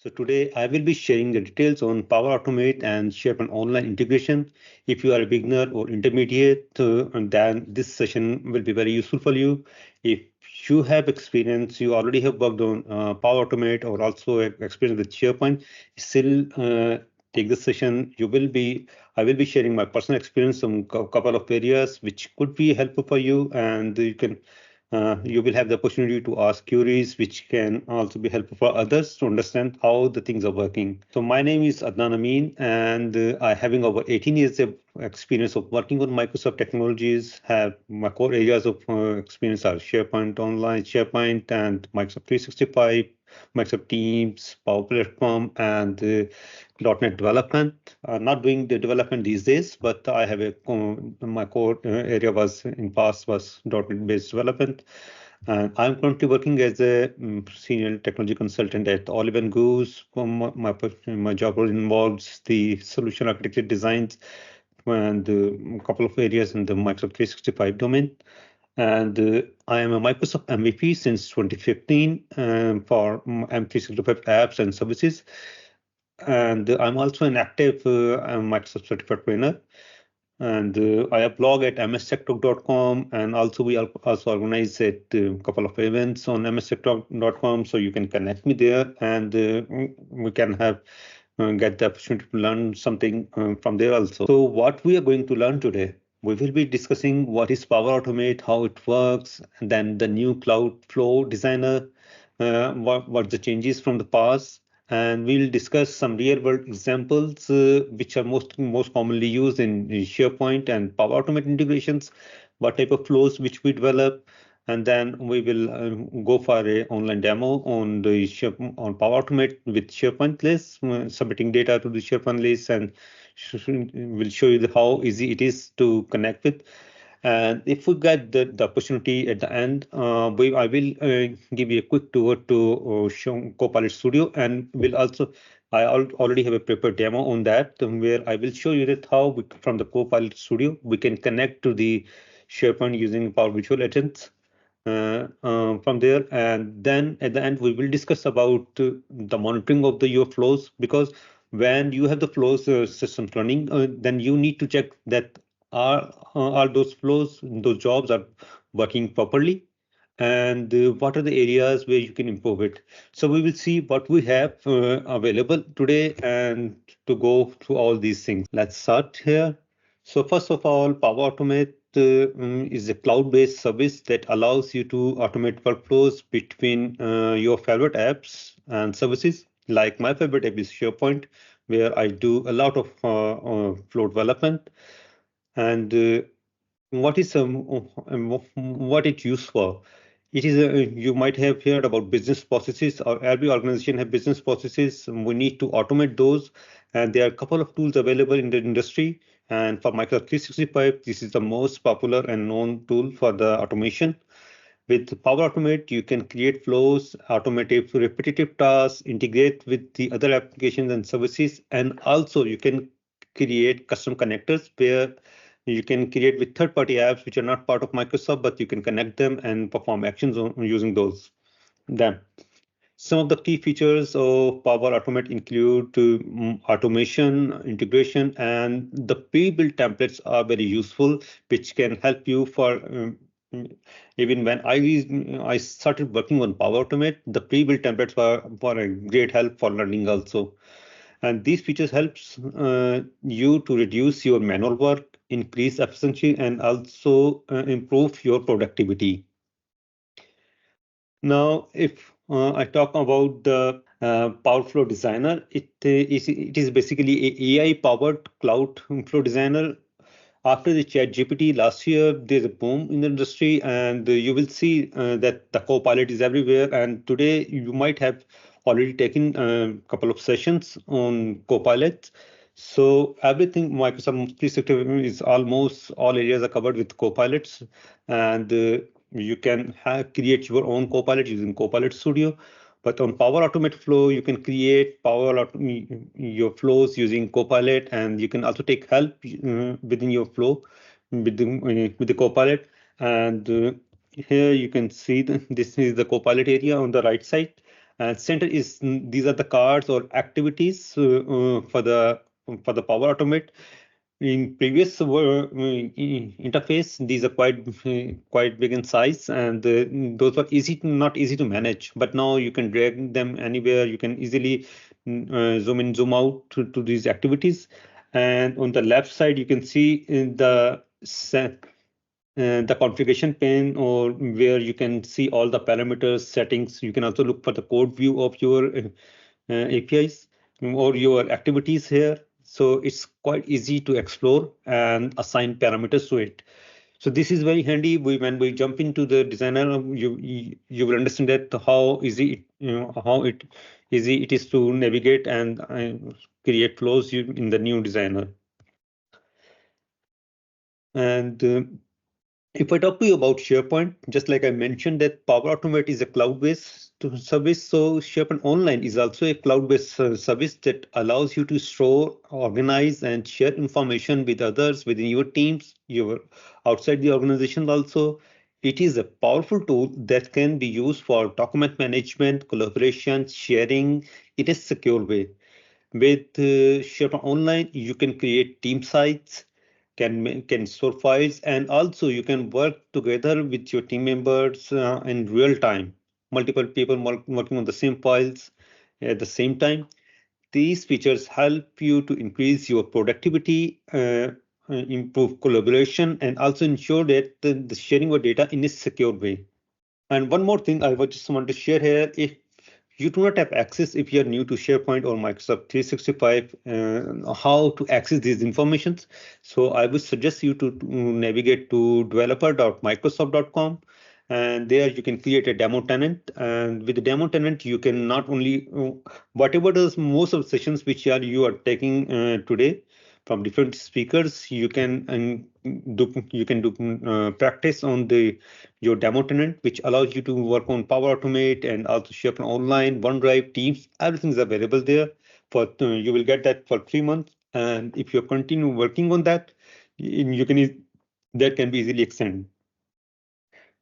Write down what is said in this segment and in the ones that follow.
So today I will be sharing the details on Power Automate and SharePoint Online integration. If you are a beginner or intermediate, then this session will be very useful for you. If you have experience, you already have worked on Power Automate or also experience with SharePoint, still take this session. I will be sharing my personal experience on a couple of areas which could be helpful for you, and you will have the opportunity to ask queries which can also be helpful for others to understand how the things are working. So my name is Adnan Amin, and I having over 18 years of experience of working on Microsoft technologies. Have my core areas of experience are SharePoint Online, SharePoint, and Microsoft 365, Microsoft Teams, Power Platform, and .NET development. Not doing the development these days, but I have my core area was in past was .NET based development. And I'm currently working as a senior technology consultant at Olive and Goose. My job role involves the solution architecture designs and a couple of areas in the Microsoft 365 domain. And I am a Microsoft MVP since 2015 for M365 apps and services. And I'm also an active Microsoft certified trainer. And I have blog at mstechtalk.com, and also we also organize a couple of events on mstechtalk.com, so you can connect me there, and we can have get the opportunity to learn something from there also. So what we are going to learn today, we will be discussing what is Power Automate, how it works, and then the new Cloud Flow Designer, what the changes from the past, and we'll discuss some real-world examples which are most commonly used in SharePoint and Power Automate integrations, what type of flows which we develop, and then we will go for a online demo on the on Power Automate with SharePoint list, submitting data to the SharePoint list, and we'll show you how easy it is to connect with. And if we get the opportunity at the end, I will give you a quick tour to show Copilot Studio, and I already have a prepared demo on that where I will show you that how from the Copilot Studio we can connect to the SharePoint using Power Virtual Agents from there. And then at the end we will discuss about the monitoring of your flows, because when you have the flows systems running, then you need to check that are those flows, those jobs are working properly, and what are the areas where you can improve it. So we will see what we have available today and to go through all these things. Let's start here. So first of all, Power Automate is a cloud-based service that allows you to automate workflows between your favorite apps and services. Like my favorite app is SharePoint, where I do a lot of flow development. And what it used for? It is you might have heard about business processes, or every organization have business processes. We need to automate those, and there are a couple of tools available in the industry. And for Microsoft 365, this is the most popular and known tool for the automation. With Power Automate, you can create flows, automate repetitive tasks, integrate with the other applications and services, and also you can create custom connectors where you can create with third-party apps which are not part of Microsoft, but you can connect them and perform actions on using those. Then, some of the key features of Power Automate include automation, integration, and the pre-built templates are very useful, which can help you for even when I started working on Power Automate, the pre-built templates were a great help for learning also. And these features helps you to reduce your manual work, increase efficiency, and also improve your productivity. Now, if I talk about the Power Flow Designer, it is basically a AI-powered cloud flow designer. After the ChatGPT last year, there's a boom in the industry, and you will see that the Copilot is everywhere. And today, you might have already taken a couple of sessions on Copilot. So everything Microsoft 365 is almost all areas are covered with Copilots, and you can create your own Copilot using Copilot Studio. But on Power Automate Flow, you can create your flows using Copilot, and you can also take help within your flow with the Copilot. And here you can see this is the Copilot area on the right side. And center is these are the cards or activities for the Power Automate. In previous interface, these are quite big in size, and those were not easy to manage. But now you can drag them anywhere. You can easily zoom in, zoom out to these activities. And on the left side, you can see the configuration pane, or where you can see all the parameters, settings. You can also look for the code view of your APIs or your activities here. So it's quite easy to explore and assign parameters to it. So this is very handy. When we jump into the designer, you will understand that how easy it is to navigate and create flows in the new designer. And if I talk to you about SharePoint, just like I mentioned that Power Automate is a cloud-based service, so SharePoint Online is also a cloud-based service that allows you to store, organize, and share information with others within your teams, your outside the organization also. It is a powerful tool that can be used for document management, collaboration, sharing in a secure way. With SharePoint Online, you can create team sites, can store files, and also you can work together with your team members in real time. Multiple people working on the same files at the same time. These features help you to increase your productivity, improve collaboration, and also ensure that the sharing of data in a secure way. And one more thing I would just want to share here, if you do not have access, if you're new to SharePoint or Microsoft 365, how to access these informations. So I would suggest you to navigate to developer.microsoft.com, and there you can create a demo tenant. And with the demo tenant, you can not only whatever does most of the sessions which you are taking today from different speakers, you can do practice on your demo tenant, which allows you to work on Power Automate and also SharePoint Online, OneDrive, Teams. Everything is available there. You will get that for 3 months, and if you continue working on that, that can be easily extended.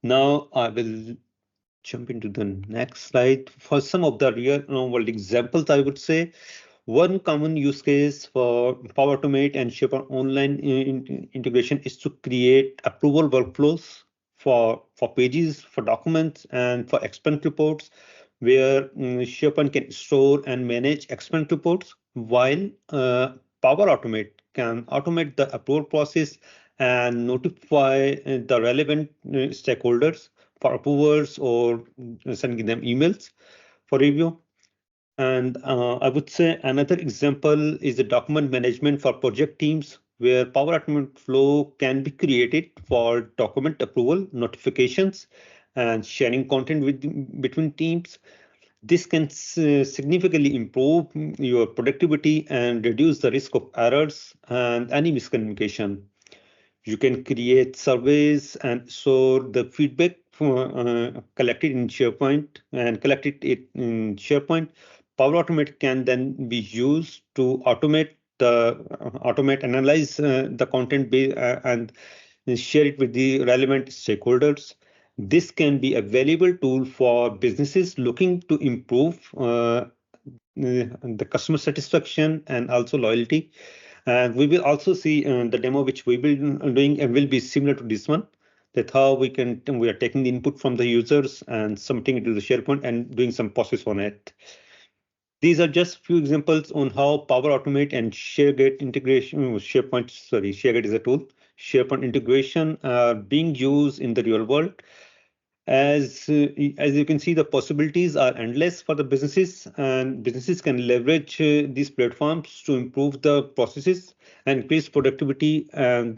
Now I will jump into the next slide. For some of the real world examples, I would say one common use case for Power Automate and SharePoint Online integration is to create approval workflows for pages, for documents, and for expense reports, where SharePoint can store and manage expense reports, while Power Automate can automate the approval process and notify the relevant stakeholders for approvers, or sending them emails for review. And I would say another example is the document management for project teams, where Power Automate flow can be created for document approval, notifications, and sharing content between teams. This can significantly improve your productivity and reduce the risk of errors and any miscommunication. You can create surveys and store the feedback collected in SharePoint and collected it in SharePoint. Power Automate can then be used to analyze the content and share it with the relevant stakeholders. This can be a valuable tool for businesses looking to improve the customer satisfaction and also loyalty. And we will also see the demo which we will be doing and will be similar to this one. That how we are taking the input from the users and submitting it to the SharePoint and doing some process on it. These are just few examples on how Power Automate and ShareGate integration, ShareGate is a tool. SharePoint integration are being used in the real world. As you can see, the possibilities are endless for the businesses, and businesses can leverage these platforms to improve the processes and increase productivity and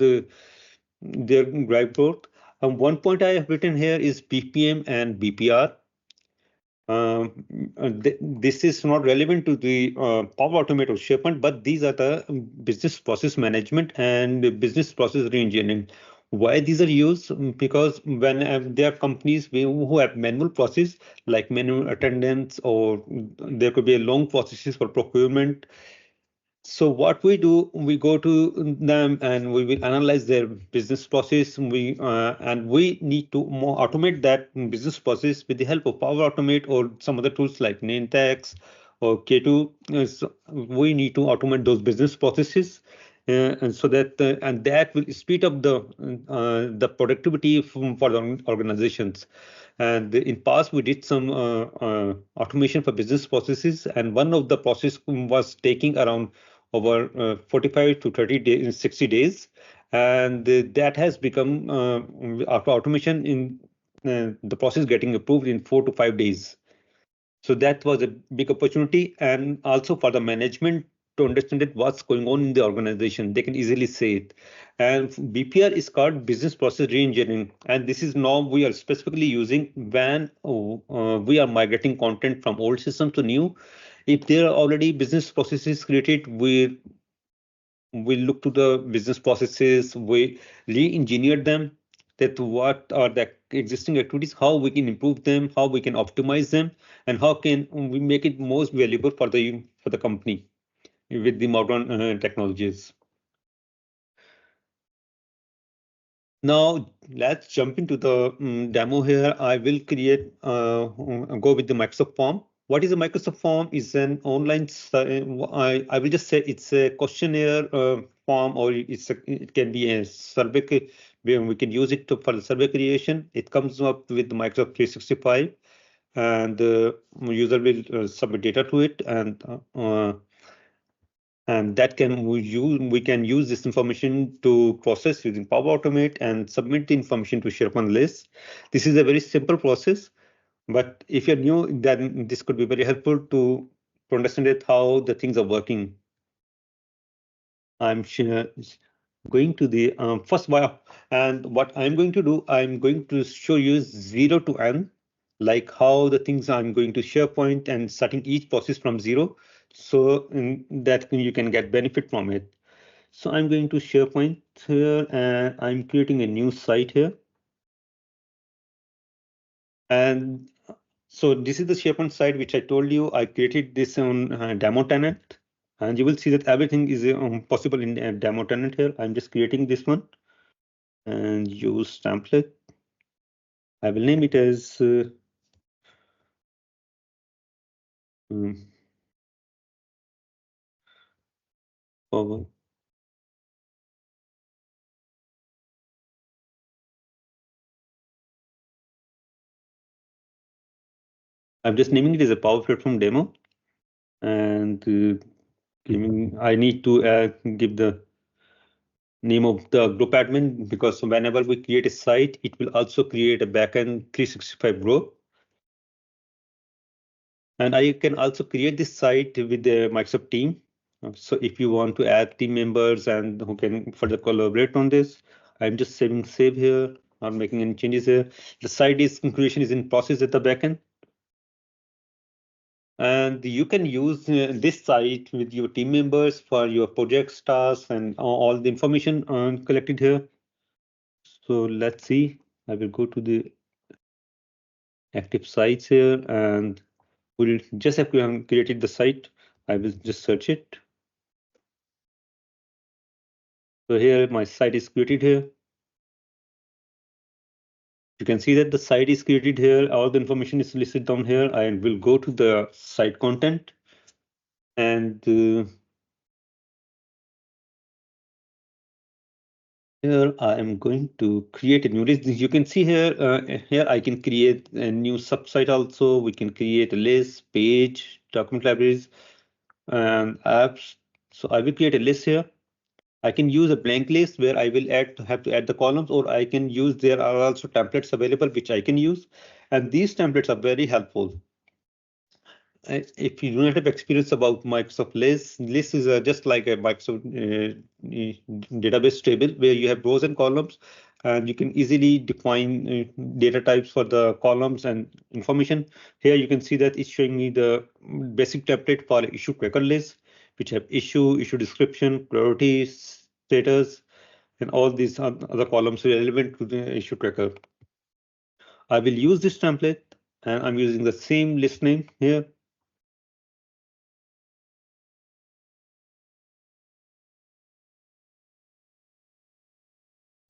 their growth. One point I have written here is BPM and BPR. This is not relevant to the Power Automate or SharePoint, but these are the business process management and business process reengineering. Why these are used? Because when there are companies who have manual process like manual attendance, or there could be a long processes for procurement, So what we do, we go to them and we will analyze their business process. We need to more automate that business process with the help of Power Automate or some other tools like Nintex or K2. So we need to automate those business processes, and so that and that will speed up the productivity for the organizations. And in past, we did some automation for business processes, and one of the process was taking around over 45 to 30 days, 60 days, and that has become after automation in the process getting approved in 4 to 5 days. So that was a big opportunity, and also for the management to understand it, what's going on in the organization. They can easily say it. And BPR is called business process reengineering, and this is now we are specifically using when we are migrating content from old systems to new. If there are already business processes created, we look to the business processes, we re-engineer them, that what are the existing activities, how we can improve them, how we can optimize them, and how can we make it most valuable for the company with the modern technologies. Now let's jump into the demo here. I will go with the Microsoft form. What is a Microsoft form? Is an online, I will just say it's a questionnaire form, or it can be a survey. We can use it for the survey creation. It comes up with Microsoft 365, and the user will submit data to it, and that can we can use this information to process using Power Automate and submit the information to SharePoint list. This is a very simple process, but if you're new, then this could be very helpful to understand it, how the things are working. I'm going to the first bio, and what I'm going to do, I'm going to show you 0 to n, like how the things I'm going to SharePoint and starting each process from 0, so that you can get benefit from it. So I'm going to SharePoint here, and I'm creating a new site here. And so this is the SharePoint site which I told you. I created this on demo tenant, and you will see that everything is possible in demo tenant here. I'm just creating this one and use template. I will name it as um, power. I'm just naming it as a Power Platform demo, and I need to give the name of the group admin, because whenever we create a site, it will also create a backend 365 group. And I can also create this site with the Microsoft team. So if you want to add team members and who can further collaborate on this, I'm just save here, not making any changes here. The site creation is in process at the backend. And you can use this site with your team members for your projects, tasks, and all the information collected here. So let's see. I will go to the active sites here, and we'll just have created the site. I will just search it. So here my site is created here. You can see that the site is created here. All the information is listed down here. I will go to the site content, and here I am going to create a new list. You can see here I can create a new subsite also. We can create a list, page, document libraries, and apps. So I will create a list here. I can use a blank list where I will have to add the columns, or I can use, there are also templates available which I can use. And these templates are very helpful. If you do not have experience about Microsoft list is just like a Microsoft database table where you have rows and columns, and you can easily define data types for the columns and information. Here you can see that it's showing me the basic template for issue tracker list, which have issue description, priority, status, and all these other columns relevant to the issue tracker. I will use this template, and I'm using the same list name here.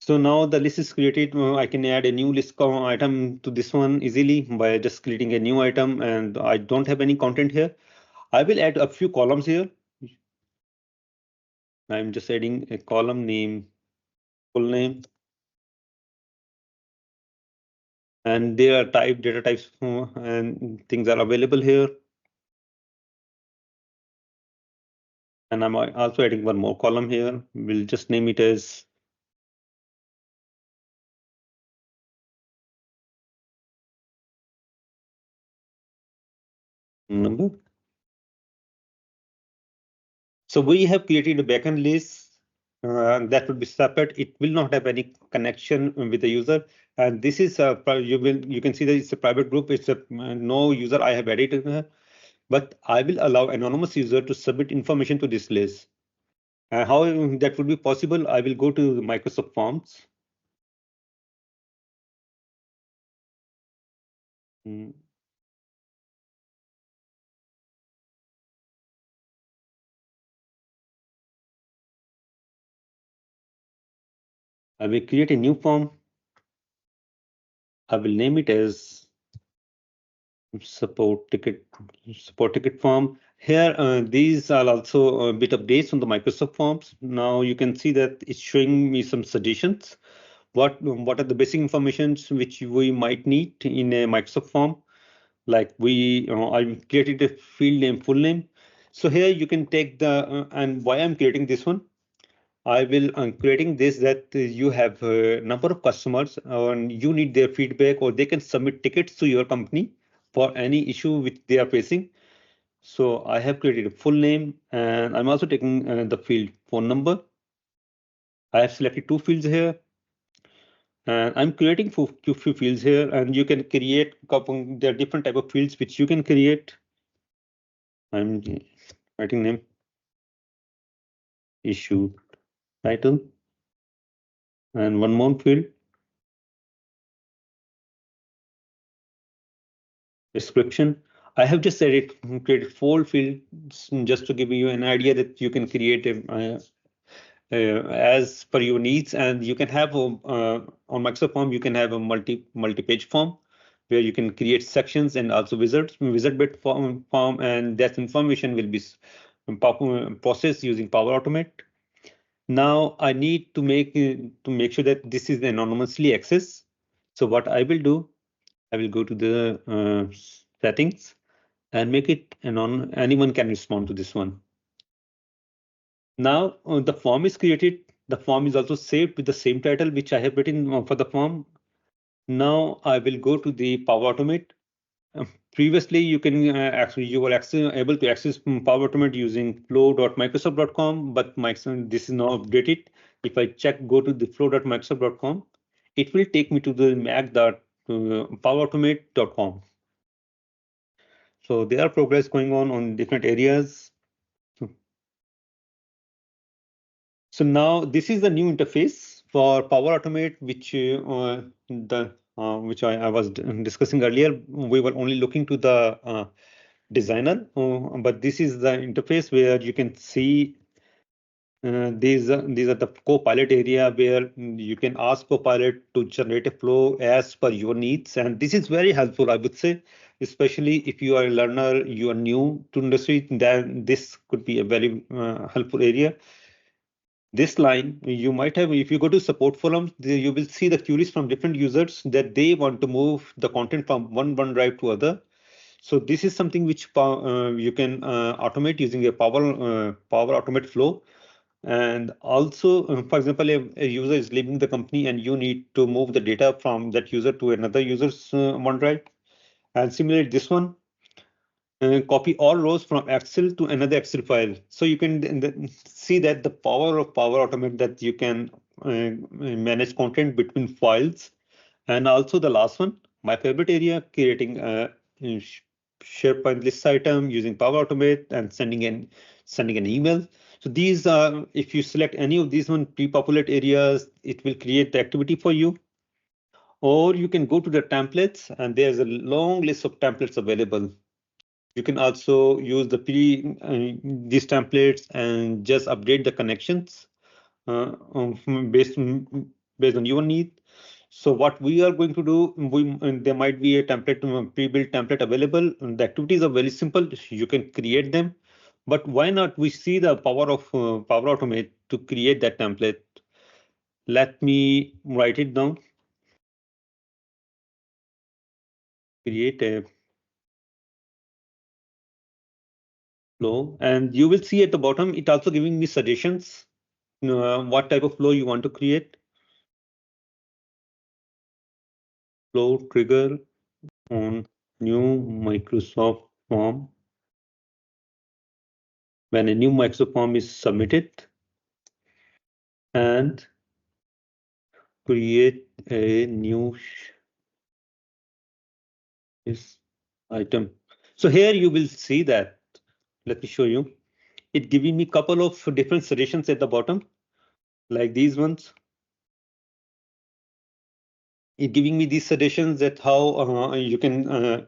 So now the list is created. I can add a new list item to this one easily by just creating a new item, and I don't have any content here. I will add a few columns here. I'm just adding a column name, full name, and there are data types, and things are available here. And I'm also adding one more column here. We'll just name it as number. So we have created a backend list that would be separate. It will not have any connection with the user. And this is you can see that it's a private group. It's a no user I have added, but I will allow anonymous user to submit information to this list. How that would be possible? I will go to Microsoft Forms. Mm, I will create a new form. I will name it as support ticket form. Here, these are also a bit of dates on the Microsoft Forms. Now you can see that it's showing me some suggestions. What are the basic informations which we might need in a Microsoft form? Like I created a field name, full name. So here you can take the and why I'm creating this one. I will creating this that you have a number of customers and you need their feedback, or they can submit tickets to your company for any issue which they are facing. So I have created a full name, and I'm also taking the field phone number. I have selected two fields here, and I'm creating few fields here, and you can create there are different type of fields which you can create. I'm writing name, issue, title, and one more field, description. I have just said it created four fields just to give you an idea that you can create as per your needs, and you can have on Microsoft Form you can have a multi-page form where you can create sections and also wizard bit form, and that information will be processed using Power Automate. Now I need to make sure that this is anonymously accessed. So what I will do, I will go to the settings and make it anyone can respond to this one. Now the form is created. The form is also saved with the same title which I have written for the form. Now I will go to the Power Automate. Previously, you can you were able to access Power Automate using flow.microsoft.com, but this is now updated. If I go to the flow.microsoft.com, it will take me to the mac.powerautomate.com. So there are progress going on different areas. So now this is the new interface for Power Automate, which I was discussing earlier. We were only looking to the designer, but this is the interface where you can see these are the Copilot area where you can ask Copilot to generate a flow as per your needs, and this is very helpful, I would say, especially if you are a learner, you are new to industry, then this could be a very helpful area. This line you might have, if you go to support forums, you will see the queries from different users that they want to move the content from one OneDrive to other. So this is something which you can automate using a Power Automate flow. And also, for example, a user is leaving the company and you need to move the data from that user to another user's OneDrive. And similarly, this one, copy all rows from Excel to another Excel file. So you can see that the power of Power Automate, that you can manage content between files. And also the last one, my favorite area, creating a SharePoint list item using Power Automate and sending an email. So these are, if you select any of these pre-populate areas, it will create the activity for you. Or you can go to the templates, and there's a long list of templates available. You can also use these templates and just update the connections based based on your need. So what we are going to do, there might be a template, pre-built template available. And the activities are very simple. You can create them, but why not we see the power of Power Automate to create that template. Let me write it down. Create a flow, and you will see at the bottom, it also giving me suggestions, what type of flow you want to create. Flow trigger on new Microsoft form. When a new Microsoft form is submitted, and create a new this item. So here you will see that. Let me show you. It giving me couple of different suggestions at the bottom, like these ones. It giving me these suggestions that how you can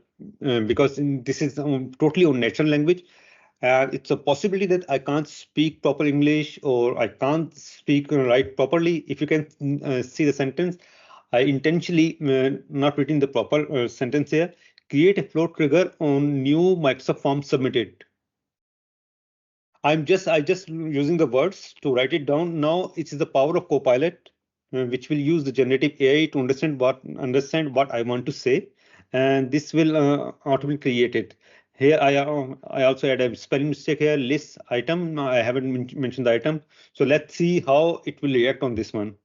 because this is totally on natural language. It's a possibility that I can't speak proper English or I can't speak write properly. If you can see the sentence, I intentionally not written the proper sentence here. Create a flow trigger on new Microsoft form submitted. I just using the words to write it down. Now it is the power of Copilot, which will use the generative AI to understand what I want to say, and this will automatically create it. Here I also had a spelling mistake here. List item. No, I haven't mentioned the item. So let's see how it will react on this one.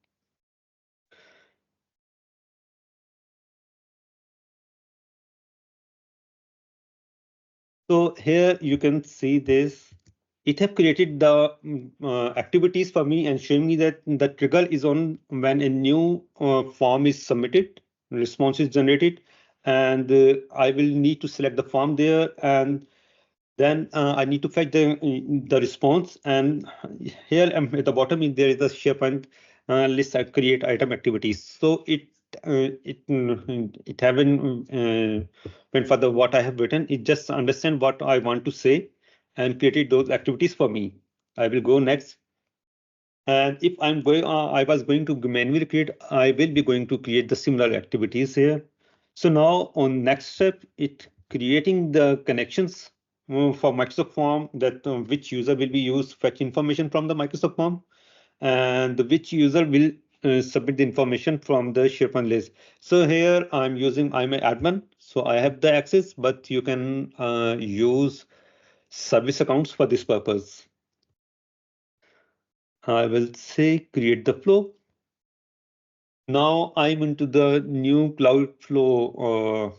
So here you can see this. It have created the activities for me and showing me that the trigger is on when a new form is submitted, response is generated, and I will need to select the form there, and then I need to fetch the response. And here at the bottom, there is the SharePoint list that create item activities. So it haven't went further what I have written. It just understand what I want to say and created those activities for me. I will go next. And if I'm going, I was going to manually create, I will be going to create the similar activities here. So now on next step, it creating the connections for Microsoft Form that which user will be used to fetch information from the Microsoft Form, and which user will submit the information from the SharePoint list. So here I'm an admin, so I have the access, but you can use service accounts for this purpose. I will say create the flow. Now I'm into the new Cloudflow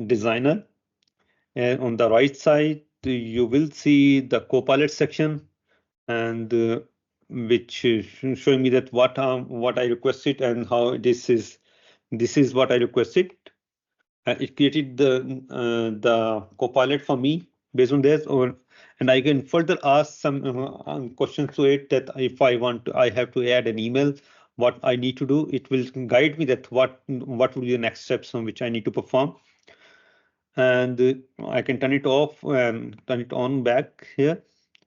designer. And on the right side, you will see the Copilot section, and which is showing me that what I requested and how this is what I requested. It created the Copilot for me based on this, and I can further ask some questions to it that if I want to, I have to add an email, what I need to do. It will guide me that what will be the next steps on which I need to perform, and I can turn it off and turn it on back here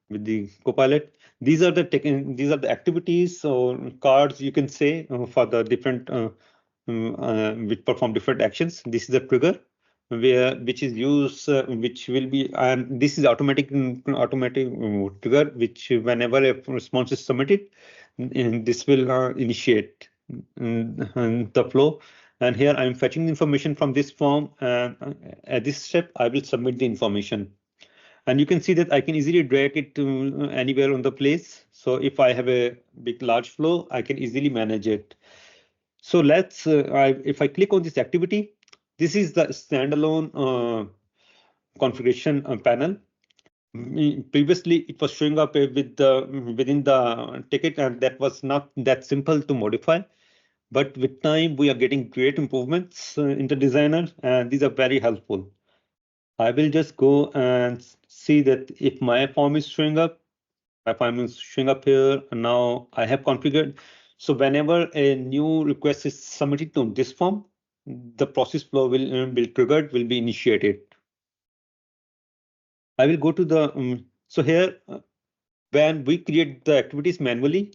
with the Copilot. These are the activities or cards you can say for the different which perform different actions. This is the trigger which is used, which will be, and this is automatic trigger, which whenever a response is submitted, this will initiate the flow. And here I'm fetching information from this form, and at this step I will submit the information. And you can see that I can easily drag it to anywhere on the place. So if I have a big large flow, I can easily manage it. So if I click on this activity, this is the standalone configuration panel. Previously, it was showing up within the ticket, and that was not that simple to modify. But with time, we are getting great improvements in the designer, and these are very helpful. I will just go and see that if my form is showing up, my form is showing up here, and now I have configured. So whenever a new request is submitted to this form, the process flow will be triggered, will be initiated. I will go to the, so here, when we create the activities manually,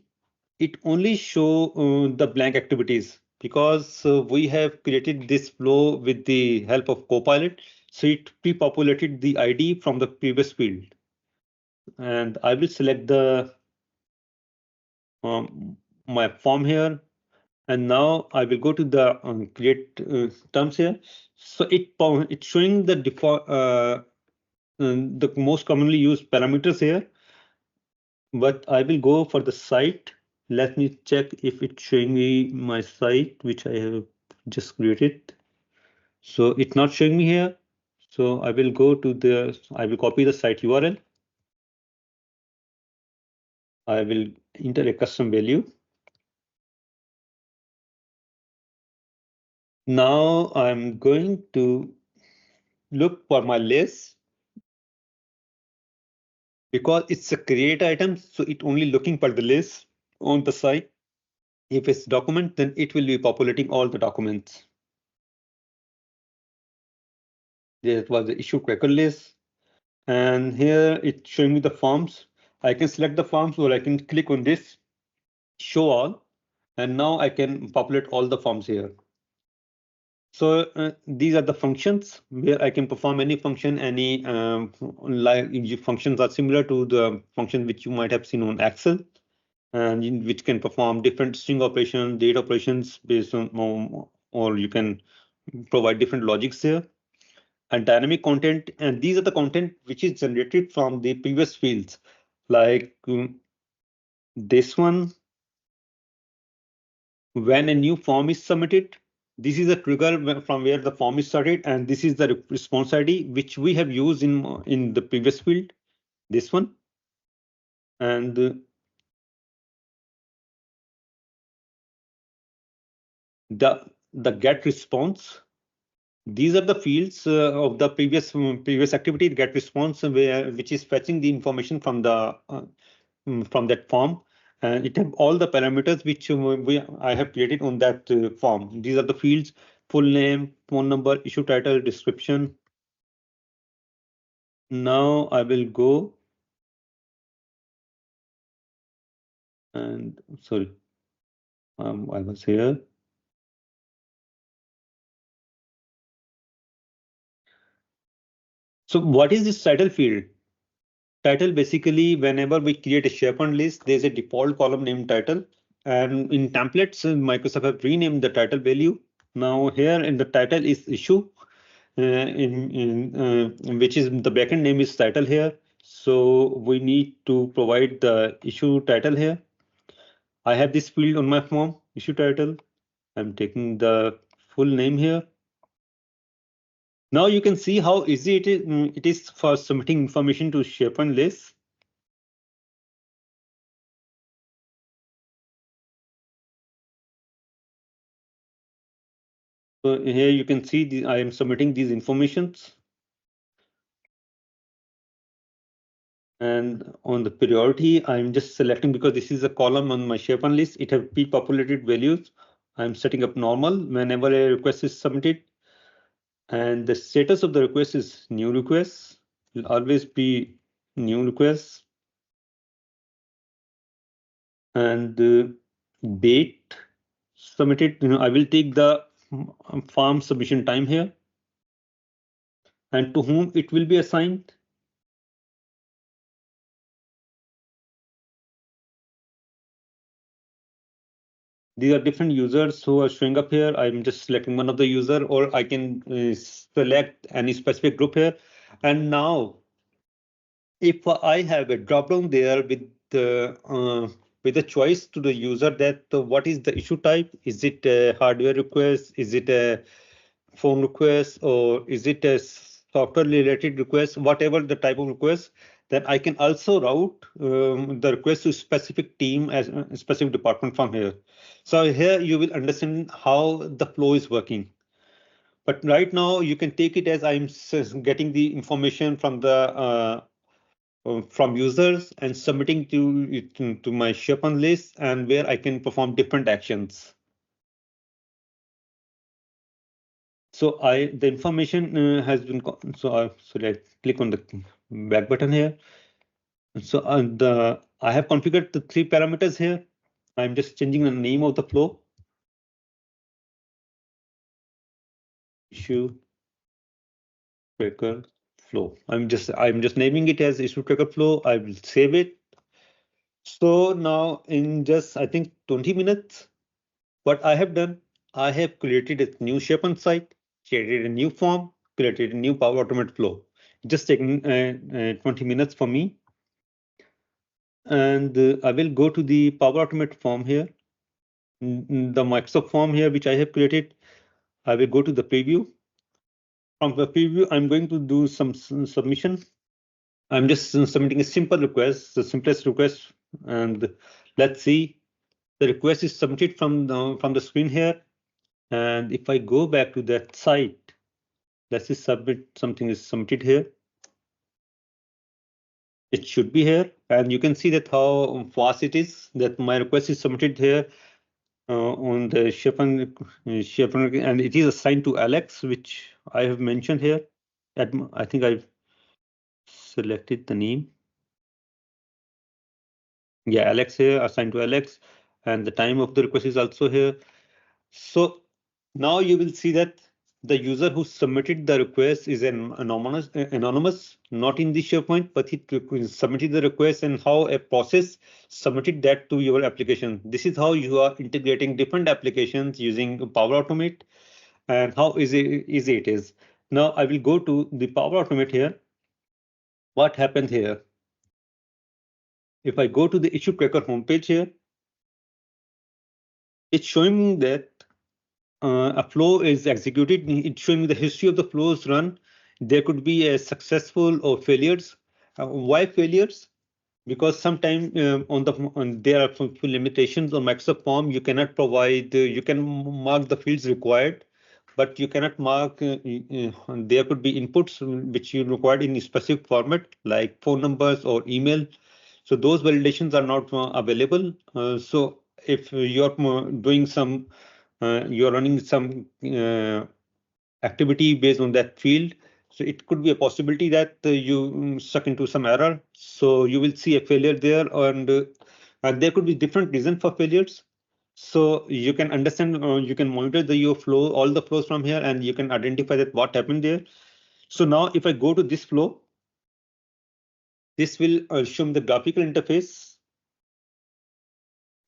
it only show the blank activities because we have created this flow with the help of Copilot. So it pre-populated the ID from the previous field. And I will select the my form here. And now I will go to the create terms here. So it's showing the default the most commonly used parameters here. But I will go for the site. Let me check if it's showing me my site, which I have just created. So it's not showing me here. So I will go to I will copy the site URL. I will enter a custom value. Now I'm going to look for my list because it's a create item. So it only looking for the list on the site. If it's document, then it will be populating all the documents. There was the issue tracker list. And here it's showing me the forms. I can select the forms or I can click on this, show all, and now I can populate all the forms here. So these are the functions where I can perform any function, any like functions are similar to the function which you might have seen on Excel, and which can perform different string operations, data operations based on, or you can provide different logics here. And dynamic content, and these are the content which is generated from the previous fields, like this one. When a new form is submitted, this is a trigger from where the form is started, and this is the response ID which we have used in the previous field, this one. And the get response, these are the fields of the previous activity, get response, which is fetching the information from the from that form, and it have all the parameters which I have created on that form. These are the fields: full name, phone number, issue title, description. Now I will go and sorry, I was here. So what is this title field? Title, basically, whenever we create a SharePoint list, there's a default column named title. And in templates, Microsoft have renamed the title value. Now here in the title is issue, which is the backend name is title here. So we need to provide the issue title here. I have this field on my form, issue title. I'm taking the full name here. Now you can see how easy it is for submitting information to SharePoint list. So here you can see I am submitting these informations. And on the priority, I'm just selecting because this is a column on my SharePoint list. It have pre-populated values. I'm setting up normal whenever a request is submitted. And the status of the request is new request. Will always be new request. And the date submitted, I will take the form submission time here. And to whom it will be assigned. These are different users who are showing up here. I'm just selecting one of the user, or I can select any specific group here. And now, if I have a drop down there with a choice to the user that what is the issue type? Is it a hardware request? Is it a phone request, or is it a software related request? Whatever the type of request, then I can also route the request to specific team as a specific department from here. So here you will understand how the flow is working. But right now you can take it as I'm getting the information from the from users and submitting to my SharePoint list, and where I can perform different actions. So the information has been so let's click on the back button here. So I have configured the 3 parameters here. I'm just changing the name of the flow. Issue tracker flow. I'm just naming it as issue tracker flow. I will save it. So now in just I think 20 minutes, what I have done, I have created a new SharePoint site, created a new form, created a new Power Automate flow. Just taking 20 minutes for me. And I will go to the Power Automate form here, the Microsoft form here, which I have created. I will go to the preview. From the preview, I'm going to do some submission. I'm just submitting a simple request, the simplest request, and let's see. The request is submitted from the screen here. And if I go back to that site, let's see, something is submitted here. It should be here, and you can see that how fast it is, that my request is submitted here on the SharePoint, and it is assigned to Alex, which I have mentioned here. I think I've selected the name. Yeah, Alex here, assigned to Alex, and the time of the request is also here. So now you will see that the user who submitted the request is an anonymous, not in the SharePoint, but he submitted the request and how a process submitted that to your application. This is how you are integrating different applications using Power Automate, and how easy it is. Now I will go to the Power Automate here. What happened here? If I go to the issue tracker homepage here, it's showing that a flow is executed. It's showing the history of the flows run. There could be a successful or failures. Why failures? Because sometimes there are some limitations on Microsoft Form. You cannot provide. You can mark the fields required, but you cannot mark. There could be inputs which you required in a specific format, like phone numbers or email. So those validations are not available. So if you're doing some you're running some activity based on that field, so it could be a possibility that you stuck into some error. So you will see a failure there, and there could be different reasons for failures. So you can understand, you can monitor your flow, all the flows from here, and you can identify that what happened there. So now if I go to this flow, this will show me the graphical interface,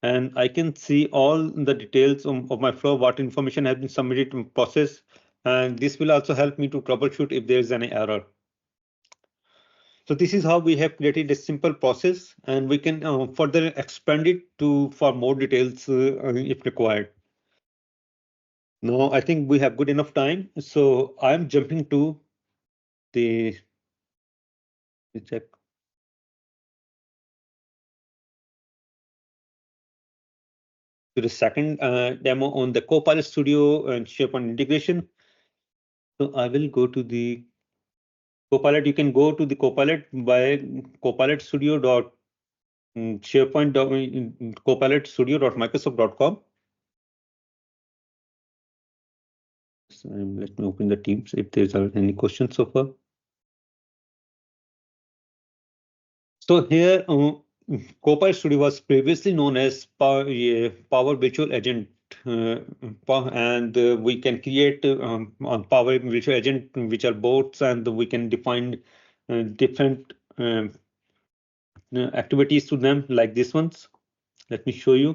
and I can see all the details of my flow, what information has been submitted to process, and this will also help me to troubleshoot if there is any error. So this is how we have created a simple process, and we can further expand it for more details if required. Now I think we have good enough time, so I'm jumping to the check. To the second demo on the Copilot Studio and SharePoint integration. So I will go to the Copilot. You can go to the Copilot by Copilot Studio dot SharePoint Copilot Studio .microsoft.com. So let me open the Teams if there's any questions so far. So here, Copilot Studio was previously known as Power Virtual Agent, and we can create on Power Virtual Agent, which are bots, and we can define different activities to them, like these ones. Let me show you.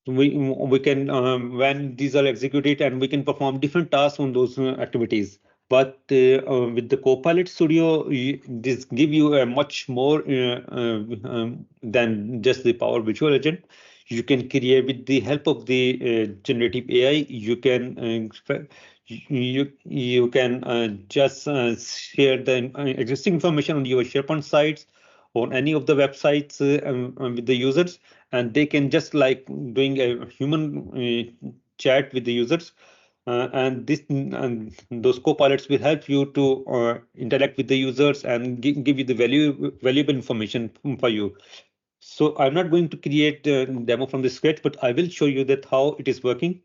We can when these are executed, and we can perform different tasks on those activities. But with the Copilot Studio, this give you a much more than just the Power Virtual Agent. You can create with the help of the generative AI. You can you can just share the existing information on your SharePoint sites, on any of the websites with the users, and they can just like doing a human chat with the users. And those co-pilots will help you to interact with the users and give you the valuable information for you. So I'm not going to create a demo from the scratch, but I will show you that how it is working.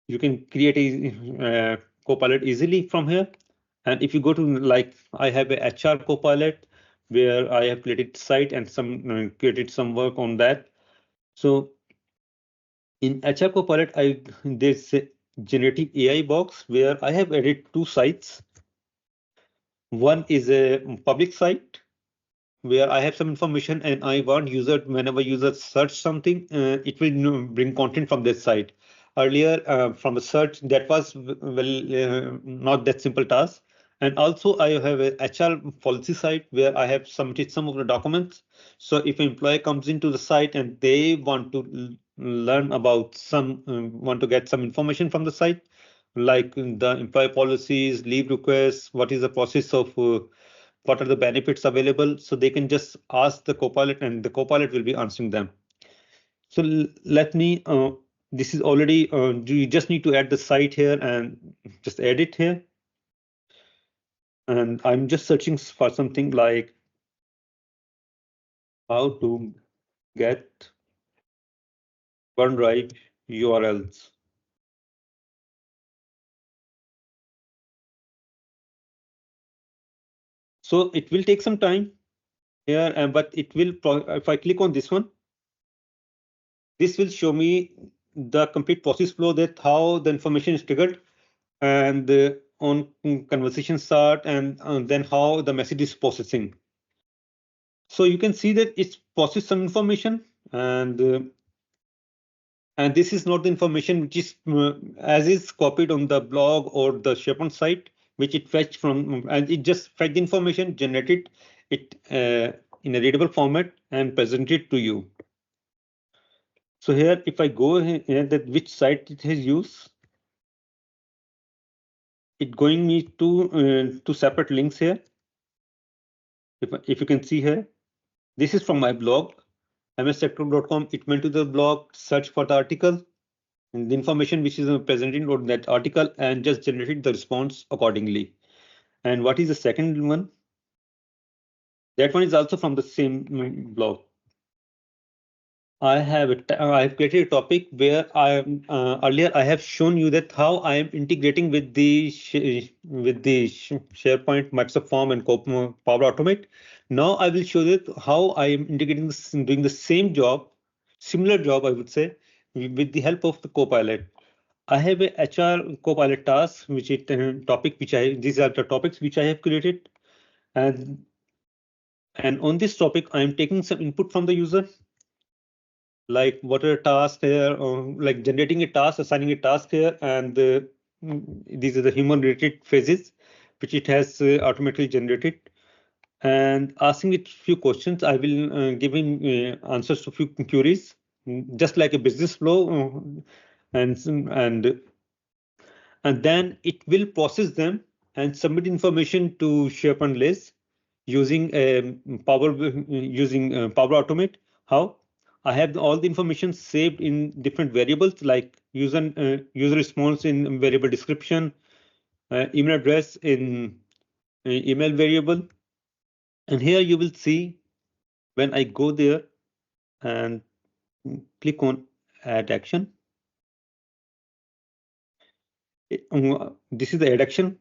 You can create a Copilot easily from here. And if you go to, like, I have a HR Copilot where I have created site and created some work on that. So in HR Copilot, there's a generative AI box where I have added two sites. One is a public site where I have some information and I want whenever user search something, it will bring content from this site. Earlier, from a search, that was not that simple task. And also I have a HR policy site where I have submitted some of the documents. So if an employee comes into the site and they want to learn about want to get some information from the site, like the employee policies, leave requests, what is the process of what are the benefits available, so they can just ask the Copilot and the Copilot will be answering them. So let me, this is already, you just need to add the site here and just add it here. And I'm just searching for something like how to get OneDrive URLs. So it will take some time here, but it will, if I click on this one, this will show me the complete process flow, that how the information is triggered and on conversation start, and then how the message is processing. So you can see that it's processed some information, and this is not the information which is as is copied on the blog or the SharePoint site, which it fetched from, and it just fetched the information, generated it in a readable format and present it to you. So here, if I go here, that which site it has used, it going me to two separate links here. If you can see here, this is from my blog, mssector.com. It went to the blog, search for the article, and the information which is presented on that article, and just generated the response accordingly. And what is the second one? That one is also from the same blog. I have created a topic where I am earlier I have shown you that how I am integrating with the SharePoint, Microsoft Form, and Power Automate. Now I will show you how I am integrating this, doing the same job, similar job I would say, with the help of the Copilot. I have a HR Copilot task, which is topic which these are the topics which I have created, and on this topic I am taking some input from the user, like what are tasks here, like generating a task, assigning a task here, and these are the human related phases which it has automatically generated, and asking it few questions. I will giving answers to few queries, just like a business flow, and then it will process them and submit information to SharePoint list using Power Automate. How? I have all the information saved in different variables, like user response in variable description, email address in email variable. And here you will see when I go there and click on add action. This is the add action.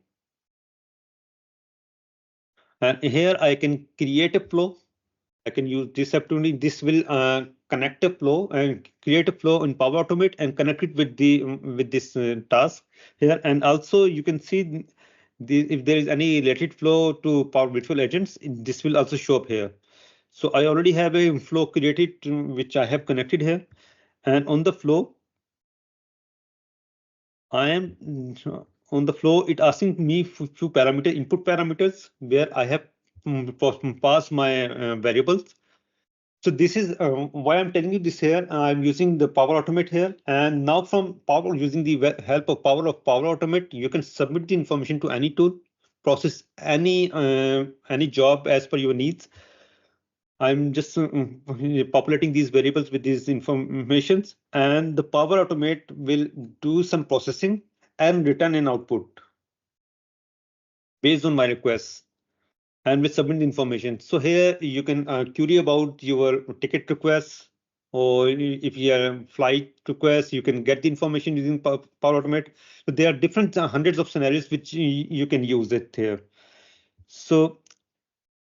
And here I can create a flow. I can use this opportunity. This will connect a flow and create a flow in Power Automate and connect it with this task here. And also you can see if there is any related flow to Power Virtual Agents, this will also show up here. So I already have a flow created which I have connected here, and on the flow, I am on the flow. It asking me few parameter input parameters where I have passed my variables. So this is why I'm telling you this here. I'm using the Power Automate here, and now from Power, using the help of Power Automate, you can submit the information to any tool, process any job as per your needs. I'm just populating these variables with these informations, and the Power Automate will do some processing and return an output based on my requests, and will submit the information. So here you can query about your ticket requests, or if you have flight requests, you can get the information using Power Automate. So there are different hundreds of scenarios which you can use it here. So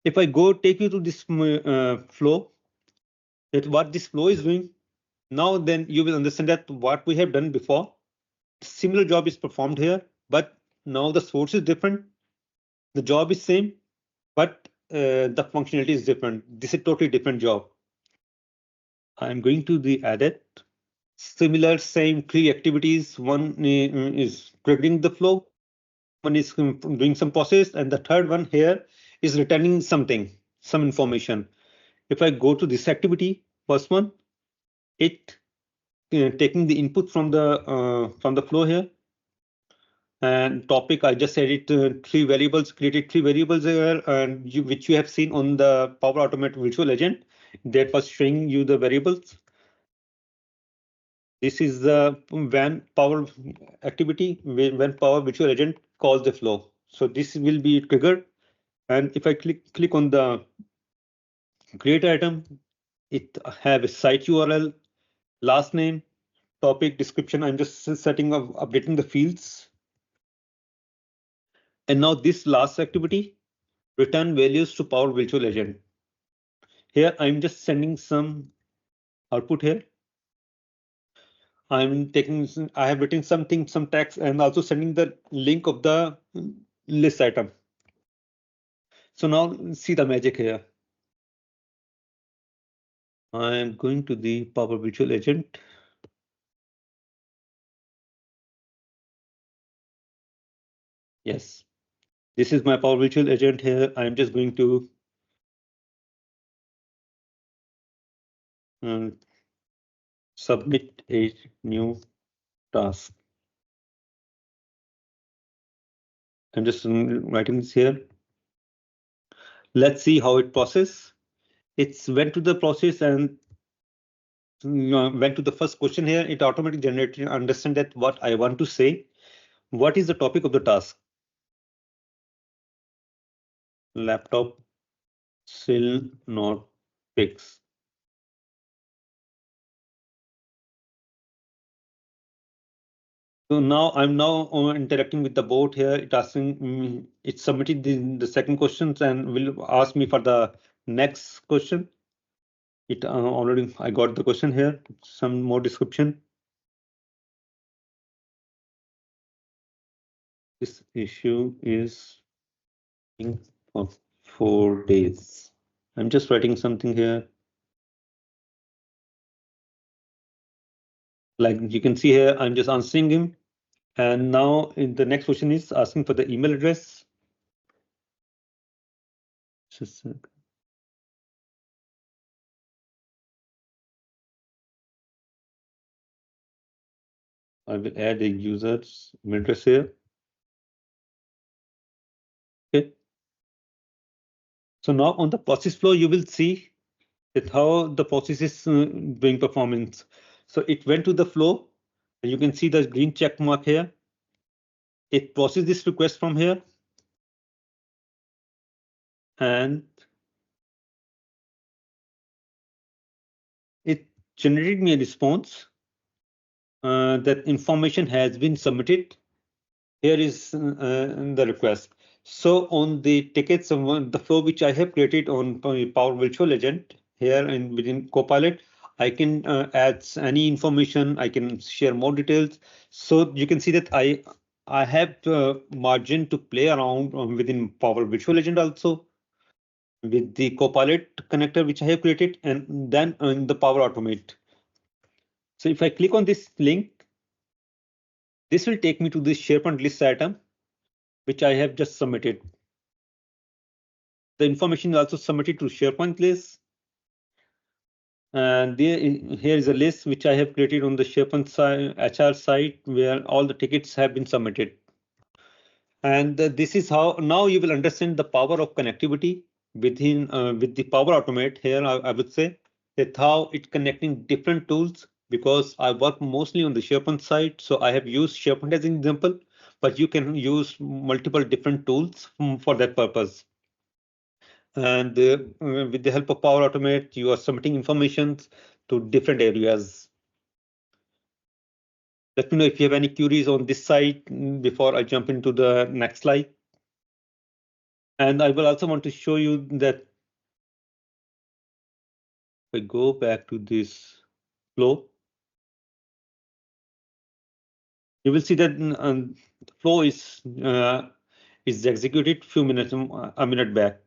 if I go take you to this flow, that what this flow is doing, Now then you will understand that what we have done before, similar job is performed here, but now the source is different. The job is same, but the functionality is different. This is a totally different job. I'm going to the edit. Similar, same three activities. One is triggering the flow, one is doing some process, and the third one here is returning something, some information. If I go to this activity, first one, it taking the input from the flow here, and topic I just said it three variables, created three variables here, and which you have seen on the Power Automate virtual agent that was showing you the variables. This is the when Power activity, when Power virtual agent calls the flow. So this will be triggered, and if I click on the create item, it have a site URL, last name, topic, description. I'm just setting up, updating the fields. And now this last activity, return values to Power Virtual Agent. Here I'm just sending some output here. I'm taking, I have written something, some text, and also sending the link of the list item. So now see the magic here. I'm going to the Power Virtual Agent. Yes, this is my Power Virtual Agent here. I'm just going to submit a new task. I'm just writing this here. Let's see how it process. It's went to the process and went to the first question here. It automatically generated, understand that what I want to say. What is the topic of the task? Laptop still not fixed. So now I'm now interacting with the bot here. It asking it submitted the second questions and will ask me for the next question. It already I got the question here. Some more description. This issue is for 4 days. I'm just writing something here. Like you can see here, I'm just answering him. And now in the next question is asking for the email address. Just I will add a user's email address here. Okay. So now on the process flow, you will see that how the process is doing performance. So it went to the flow, and you can see the green check mark here. It processed this request from here, and it generated me a response that information has been submitted. Here is the request. So on the tickets, the flow which I have created on Power Virtual Agent here and within Copilot, I can add any information. I can share more details. So you can see that I have margin to play around within Power Virtual Agent also with the Copilot connector which I have created, and then in the Power Automate. So if I click on this link, this will take me to this SharePoint list item, which I have just submitted. The information is also submitted to SharePoint list. And here is a list which I have created on the SharePoint HR site where all the tickets have been submitted. And this is how now you will understand the power of connectivity within with the Power Automate here. I would say that how it connecting different tools, because I work mostly on the SharePoint side. So I have used SharePoint as an example, but you can use multiple different tools for that purpose. And with the help of Power Automate, you are submitting information to different areas. Let me know if you have any queries on this side before I jump into the next slide. And I will also want to show you that if I go back to this flow, You will see that the flow is executed few minutes, a minute back.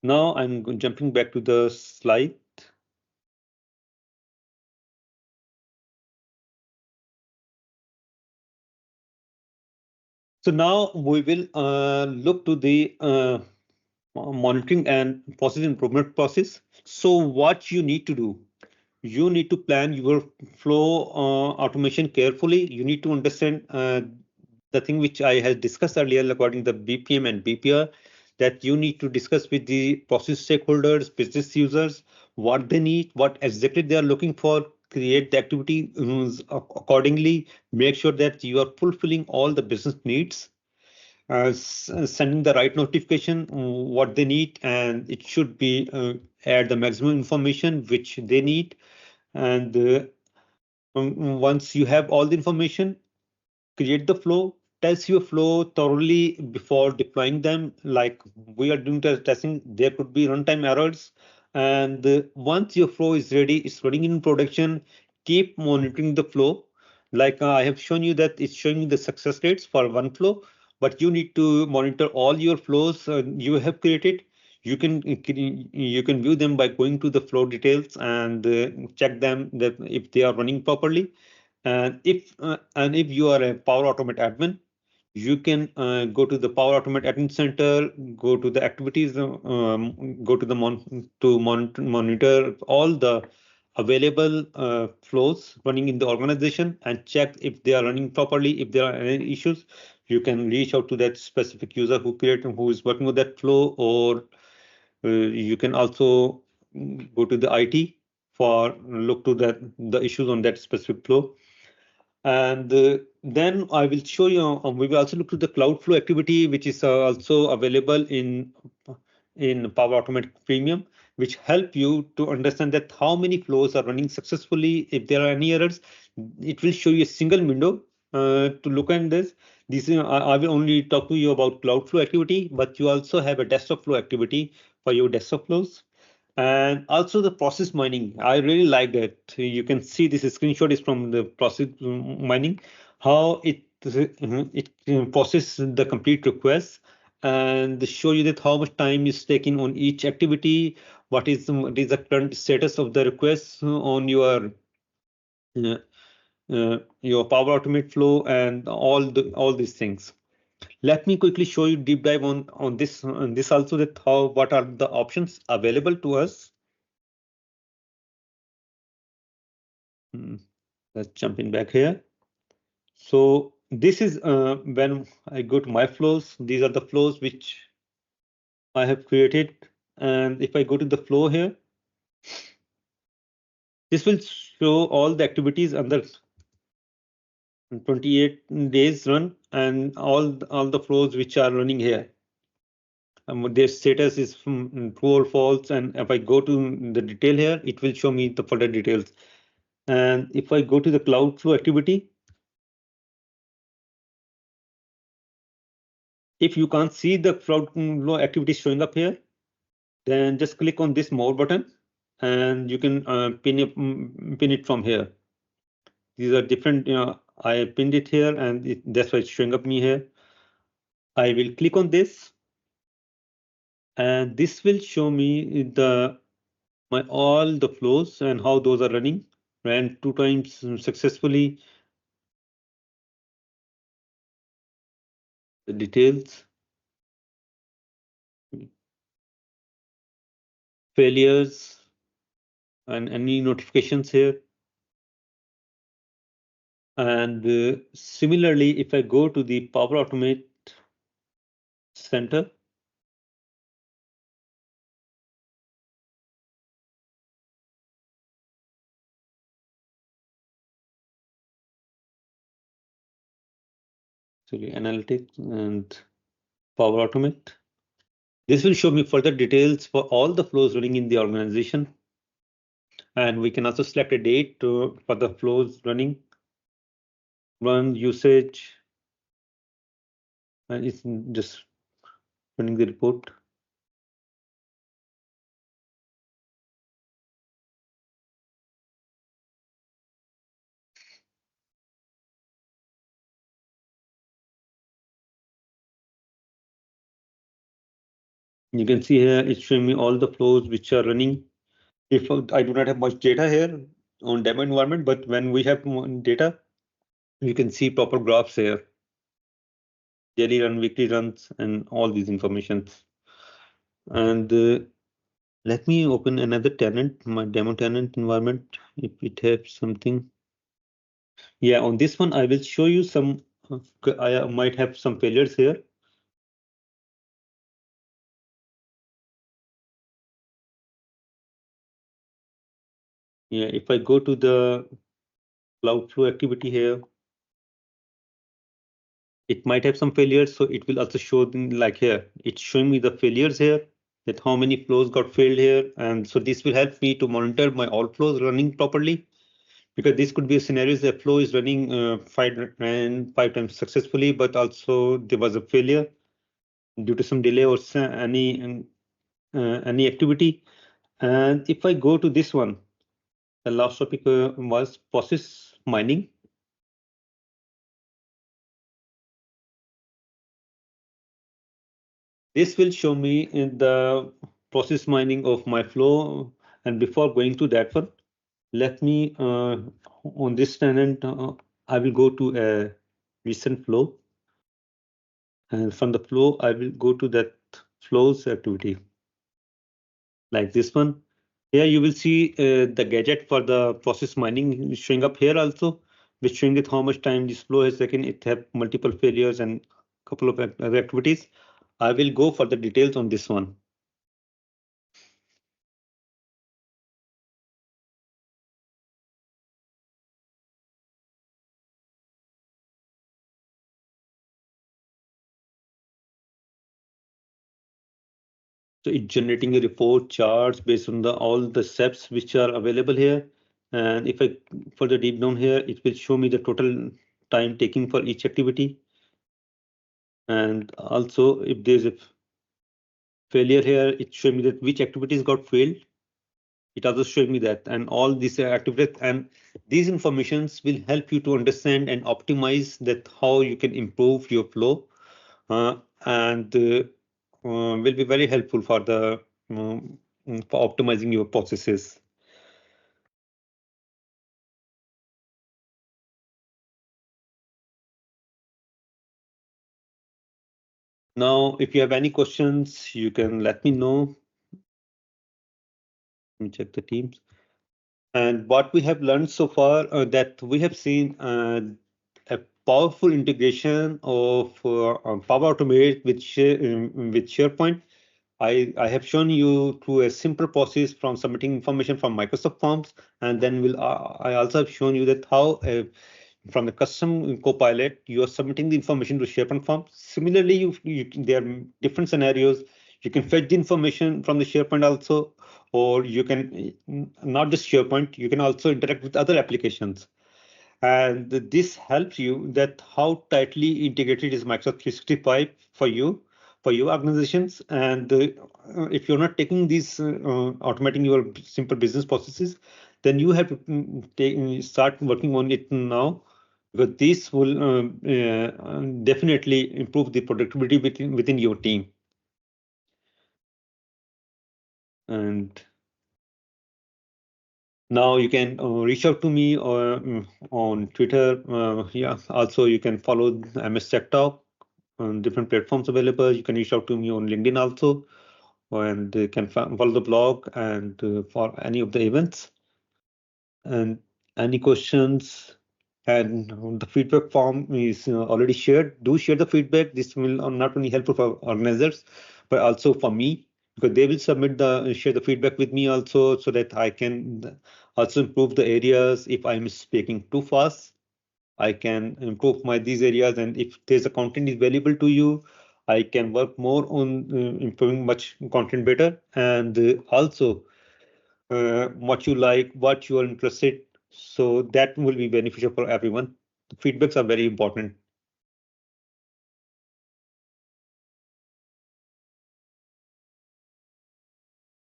Now I'm jumping back to the slide. So now we will look to the monitoring and process improvement process. So what you need to do, you need to plan your flow automation carefully. You need to understand the thing which I had discussed earlier regarding the BPM and BPR, that you need to discuss with the process stakeholders, business users, what they need, what exactly they are looking for, create the activity accordingly, make sure that you are fulfilling all the business needs, sending the right notification, what they need, and it should be add the maximum information which they need. And once you have all the information, create the flow, test your flow thoroughly before deploying them. Like we are doing the testing, there could be runtime errors. And once your flow is ready, it's running in production, keep monitoring the flow. Like I have shown you that it's showing you the success rates for one flow, but you need to monitor all your flows you have created. You can view them by going to the flow details and check them that if they are running properly. And if you are a Power Automate admin, you can go to the Power Automate Admin Center, go to the activities, go to the monitor all the available flows running in the organization and check if they are running properly. If there are any issues, you can reach out to that specific user who is working with that flow, or you can also go to the IT for look to the issues on that specific flow. And then I will show you, we will also look to the cloud flow activity, which is also available in Power Automate Premium, which help you to understand that how many flows are running successfully. If there are any errors, it will show you a single window to look at this. This is, I will only talk to you about cloud flow activity, but you also have a desktop flow activity for your desktop flows. And also the process mining, I really like that. You can see this screenshot is from the process mining, how it processes the complete request and show you that how much time is taken on each activity, what is the current status of the request on uh, your Power Automate flow and all these things. Let me quickly show you deep dive on this also, that what are the options available to us. Hmm. Let's jump in back here. So this is when I go to my flows. These are the flows which I have created. And if I go to the flow here, this will show all the activities under 28 days run and all the flows which are running here. Their status is from true or false. And if I go to the detail here, it will show me the further details. And if I go to the cloud flow activity, if you can't see the cloud flow activity showing up here, then just click on this more button and you can pin it from here. These are different, I pinned it here and that's why it's showing up me here. I will click on this and this will show me all the flows and how those are running. Ran 2 times successfully. The details, failures, and any notifications here. And similarly, if I go to the Power Automate Center, sorry, Analytics and Power Automate, this will show me further details for all the flows running in the organization. And we can also select a date for the flows running, run usage, and it's just running the report. You can see here it's showing me all the flows which are running. If I do not have much data here on demo environment, but when we have more data, you can see proper graphs here, daily run, weekly runs, and all these informations. And let me open another tenant, my demo tenant environment, if it has something. Yeah, on this one, I will show you some, I might have some failures here. Yeah, if I go to the cloud flow activity here, it might have some failures. So it will also show them like here, it's showing me the failures here, that how many flows got failed here. And so this will help me to monitor my all flows running properly, because this could be a scenario that flow is running ran 5 times successfully, but also there was a failure due to some delay or any activity. And if I go to this one, the last topic was process mining. This will show me in the process mining of my flow. And before going to that one, let me on this tenant, I will go to a recent flow. And from the flow, I will go to that flows activity, like this one. Here you will see the gadget for the process mining showing up here also, which showing that how much time this flow has taken. It have multiple failures and couple of other activities. I will go for the details on this one. So it's generating a report charts based on the all the steps which are available here. And if I further deep down here, it will show me the total time taking for each activity. And also if there's a failure here, it's showing me that which activities got failed. It also showing me that, and all these activities, and these informations will help you to understand and optimize that how you can improve your flow, and will be very helpful for the for optimizing your processes. Now, if you have any questions, you can let me know. Let me check the teams. And what we have learned so far, that we have seen a powerful integration of Power Automate with SharePoint. I have shown you through a simple process from submitting information from Microsoft Forms, and then I also have shown you that how from the custom Copilot you are submitting the information to SharePoint form. Similarly, there are different scenarios. You can fetch the information from the SharePoint also, or you can not just SharePoint. You can also interact with other applications. And this helps you that how tightly integrated is Microsoft 365 for your organizations. And if you're not taking these automating your simple business processes, then you have to start working on it now, because this will definitely improve the productivity within your team. And now you can reach out to me or on Twitter. Yeah, also you can follow MS Tech Talk on different platforms available. You can reach out to me on LinkedIn also, and you can follow the blog and for any of the events. And any questions, and the feedback form is already shared. Do share the feedback. This will not only helpful for organizers, but also for me, because they will submit the share the feedback with me also, so that I can also improve the areas. If I'm speaking too fast, I can improve my these areas, and if there's a content is valuable to you, I can work more on improving much content better. And also what you like, what you are interested. So that will be beneficial for everyone. The feedbacks are very important.